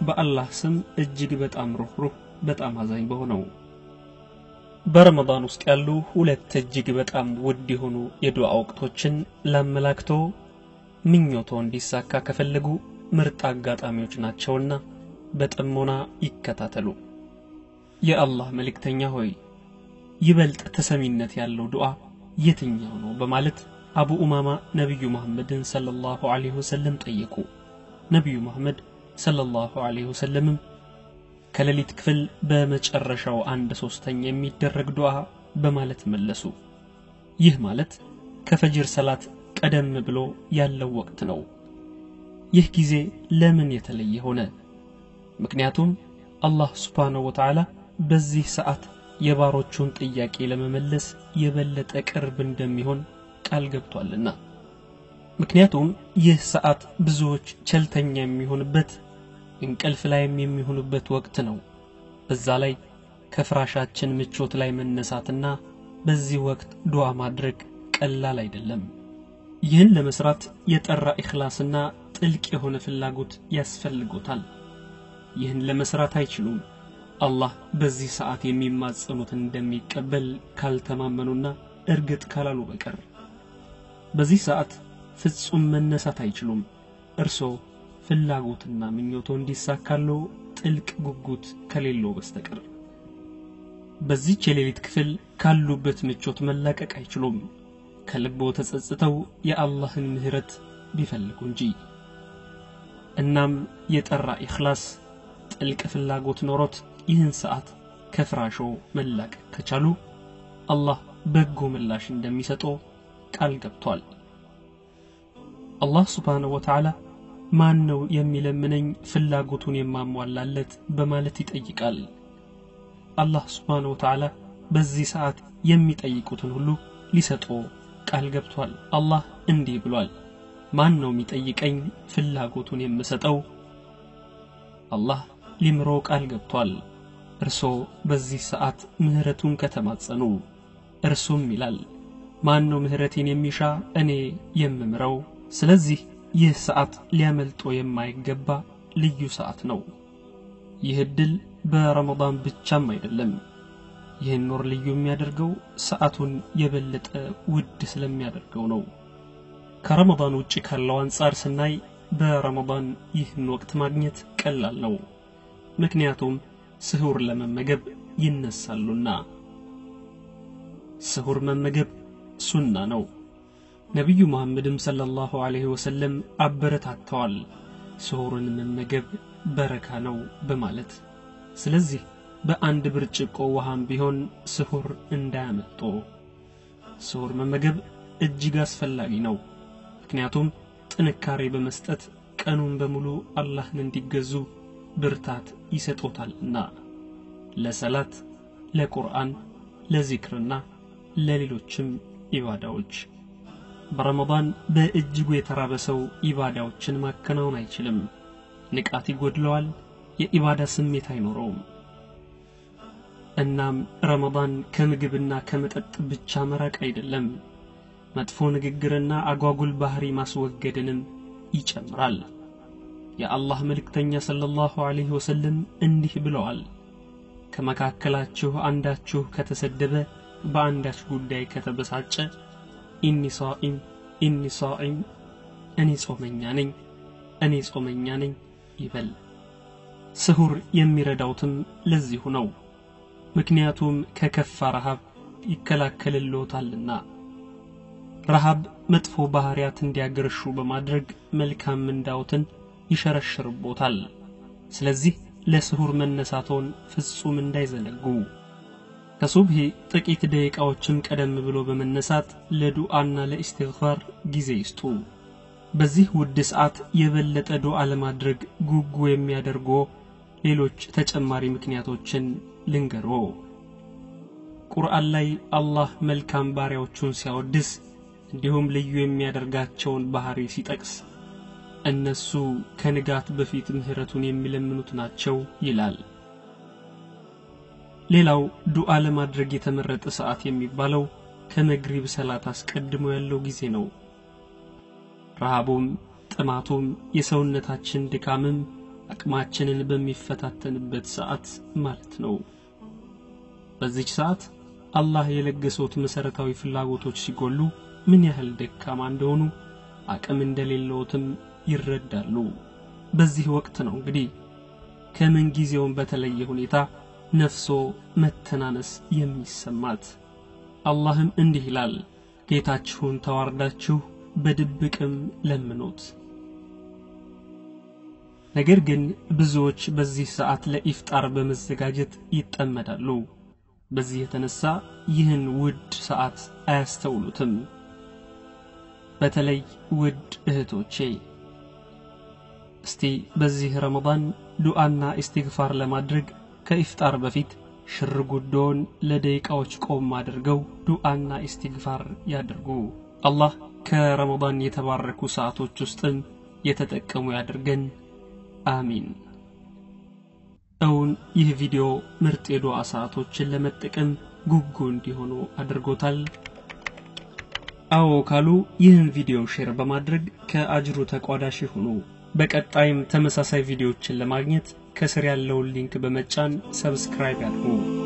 በአላህ ስም እጅግ በጣም ሩህሩህ በጣም አዛኝ በሆነው በረመዳን ውስጥ ያሉ ሁለት እጅግ በጣም ውድ የሆኑ የዱዓ ወቅቶችን ላመላክቶ ምኞቶ እንዲሳካ ከፈለጉ ምርጥ አጋጣሚዎች ናቸውና በጥሞና ይከታተሉ። የአላህ መልእክተኛ ሆይ ይበልጥ ተሰሚነት ያለው ዱዓ የትኛው ነው በማለት አቡ ኡማማ ነብዩ መሐመድን ሰለላሁ ዐለይሂ ወሰለም ጠየቁ። ነብዩ መሐመድ ሰለላሁ ዐለይሂ ወሰለም ከሌሊት ክፍል በመጨረሻው 1/3 የሚደረግ ዱዓ በማለት መለሱ። ይህ ማለት ከፈጅር ሰላት ቀደም ብሎ ያለው ወቅት ነው። ይህ ጊዜ ለምን የተለየ ሆነ? ምክንያቱም አላህ ሱብሓነሁ ወተዓላ በዚህ ሰዓት የባሮቹን ጥያቄ ለመመለስ የበለጠ ቅርብ እንደሚሆን ቃል ገብቷልና። ምክንያቱም ይህ ሰዓት ብዙዎች ቸልተኛ የሚሆኑበት እንቅልፍ ላይ የሚሆኑበት ወቅት ነው። በዛ ላይ ከፍራሻችን ምቾት ላይ መነሳትና በዚህ ወቅት ዱዓ ማድረግ ቀላል አይደለም። ይህን ለመስራት የጠራ ኢኽላስና ጥልቅ የሆነ ፍላጎት ያስፈልጎታል። ይህን ለመስራት አይችሉም አላህ በዚህ ሰዓት የሚማጸኑት እንደሚቀበል ካልተማመኑና እርግጥ ካላሉ በቀር። በዚህ ሰዓት ፍጹም መነሳት አይችሉም እርሶ ፍላጎትና ምኞቶ እንዲሳካሉ ጥልቅ ጉጉት ከሌለው በስተቀር። በዚህ የሌሊት ክፍል ካሉበት ምቾት መላቀቅ አይችሉም ከልቦ ተጸጽተው የአላህን ምህረት ቢፈልጉ እንጂ። እናም የጠራ ኢኽላስ ጥልቅ ፍላጎት ኖሮት ይህን ሰዓት ከፍራሾ መላቀቅ ከቻሉ አላህ በጎ ምላሽ እንደሚሰጠው ቃል ገብቷል። አላህ ሱብሓነሁ ወተዓላ ማን ነው የሚለምነኝ ፍላጎቱን የማሟላለት በማለት ይጠይቃል። አላህ ሱብሓነሁ ወተዓላ በዚህ ሰዓት የሚጠይቁትን ሁሉ ሊሰጠው ቃል ገብቷል። አላህ እንዲህ ብሏል፣ ማን ነው የሚጠይቀኝ ፍላጎቱን የምሰጠው? አላህ ሊምሮ ቃል ገብቷል። እርሶ በዚህ ሰዓት ምህረቱን ከተማጸኑ እርሱም ይላል፣ ማን ነው ምህረቴን የሚሻ እኔ የምምረው? ስለዚህ ይህ ሰዓት ሊያመልጦ የማይገባ ልዩ ሰዓት ነው። ይህ እድል በረመዳን ብቻም አይደለም። ይህን ኖር ልዩ የሚያደርገው ሰዓቱን የበለጠ ውድ ስለሚያደርገው ነው። ከረመዳን ውጪ ካለው አንፃር ስናይ በረመዳን ይህን ወቅት ማግኘት ቀላል ነው። ምክንያቱም ስሁር ለመመገብ ይነሳሉና። ስሁር መመገብ ሱና ነው። ነብዩ መሐመድም ሰለላሁ ዐለይሂ ወሰለም አበረታተዋል ስሁርን መመገብ በረካ ነው በማለት። ስለዚህ በአንድ ብርጭቆ ውሃም ቢሆን ስሁር እንዳያመልጦ። ስሁር መመገብ እጅግ አስፈላጊ ነው። ምክንያቱም ጥንካሬ በመስጠት ቀኑን በሙሉ አላህን እንዲገዙ ብርታት ይሰጦታልና ለሰላት፣ ለቁርአን፣ ለዚክርና ለሌሎችም ኢባዳዎች። በረመዳን በእጅጉ የተራበሰው ኢባዳዎችን ማከናወን አይችልም። ንቃት ይጎድለዋል፣ የኢባዳ ስሜት አይኖረውም። እናም ረመዳን ከምግብና ከመጠጥ ብቻ መራቅ አይደለም፣ መጥፎ ንግግርና አጓጉል ባህሪ ማስወገድንም ይጨምራል። የአላህ መልእክተኛ ሰለላሁ ዐለይሂ ወሰለም እንዲህ ብለዋል፣ ከመካከላችሁ አንዳችሁ ከተሰደበ በአንዳች ጉዳይ ከተበሳጨ ኢኒ ሷኢም እኔ ጾመኛ ነኝ ይበል። ስሁር የሚረዳውትም ለዚሁ ነው። ምክንያቱም ከከፋ ረሃብ ይከላከልልዎታልና። ረሃብ መጥፎ ባህሪያት እንዲያገርሹ በማድረግ መልካም ምንዳውትን ይሸረሽርቦታል። ስለዚህ ለስሁር መነሳቶን ፍጹም እንዳይዘነጉ። ከሱብሂ ጥቂት ደቂቃዎችም ቀደም ብሎ በመነሳት ለዱዓና ለኢስቲግፋር ጊዜ ይስጡ። በዚህ ውድ ሰዓት የበለጠ ዱዓ ለማድረግ ጉጉ የሚያደርጉ ሌሎች ተጨማሪ ምክንያቶችን ልንገሮ። ቁርአን ላይ አላህ መልካም ባሪያዎቹን ሲያወድስ እንዲሁም ልዩ የሚያደርጋቸውን ባህሪ ሲጠቅስ እነሱ ከንጋት በፊት ምህረቱን የሚለምኑት ናቸው ይላል። ሌላው ዱዓ ለማድረግ የተመረጠ ሰዓት የሚባለው ከመግሪብ ሰላት አስቀድሞ ያለው ጊዜ ነው። ረሃቡም ጥማቱም የሰውነታችን ድካምም አቅማችንን በሚፈታተንበት ሰዓት ማለት ነው። በዚህ ሰዓት አላህ የለገሰውት መሰረታዊ ፍላጎቶች ሲጎሉ ምን ያህል ደካማ እንደሆኑ አቅም እንደሌለውትም ይረዳሉ። በዚህ ወቅት ነው እንግዲህ ከምን ጊዜውም በተለየ ሁኔታ ነፍሶ መተናነስ የሚሰማት። አላህም እንዲህ ይላል፣ ጌታችሁን ተዋርዳችሁ በድብቅም ለምኑት። ነገር ግን ብዙዎች በዚህ ሰዓት ለኢፍጣር በመዘጋጀት ይጠመዳሉ። በዚህ የተነሳ ይህን ውድ ሰዓት አያስተውሉትም። በተለይ ውድ እህቶቼ እስቲ በዚህ ረመዳን ዱዓና ኢስቲግፋር ለማድረግ ከኢፍጣር በፊት ሽርጉዶን ለደቂቃዎች ቆም አድርገው ዱዓና ኢስቲግፋር ያድርጉ። አላህ ከረመዳን የተባረኩ ሰዓቶች ውስጥም የተጠቀሙ ያድርገን። አሚን። እውን ይህ ቪዲዮ ምርጥ የዱዓ ሰዓቶችን ለመጠቀም ጉጉ እንዲሆኑ አድርጎታል? አዎ ካሉ ይህን ቪዲዮ ሼር በማድረግ ከአጅሩ ተቋዳሽ ይሁኑ። በቀጣይም ተመሳሳይ ቪዲዮዎችን ለማግኘት ከስር ያለውን ሊንክ በመጫን ሰብስክራይብ ያድርጉ።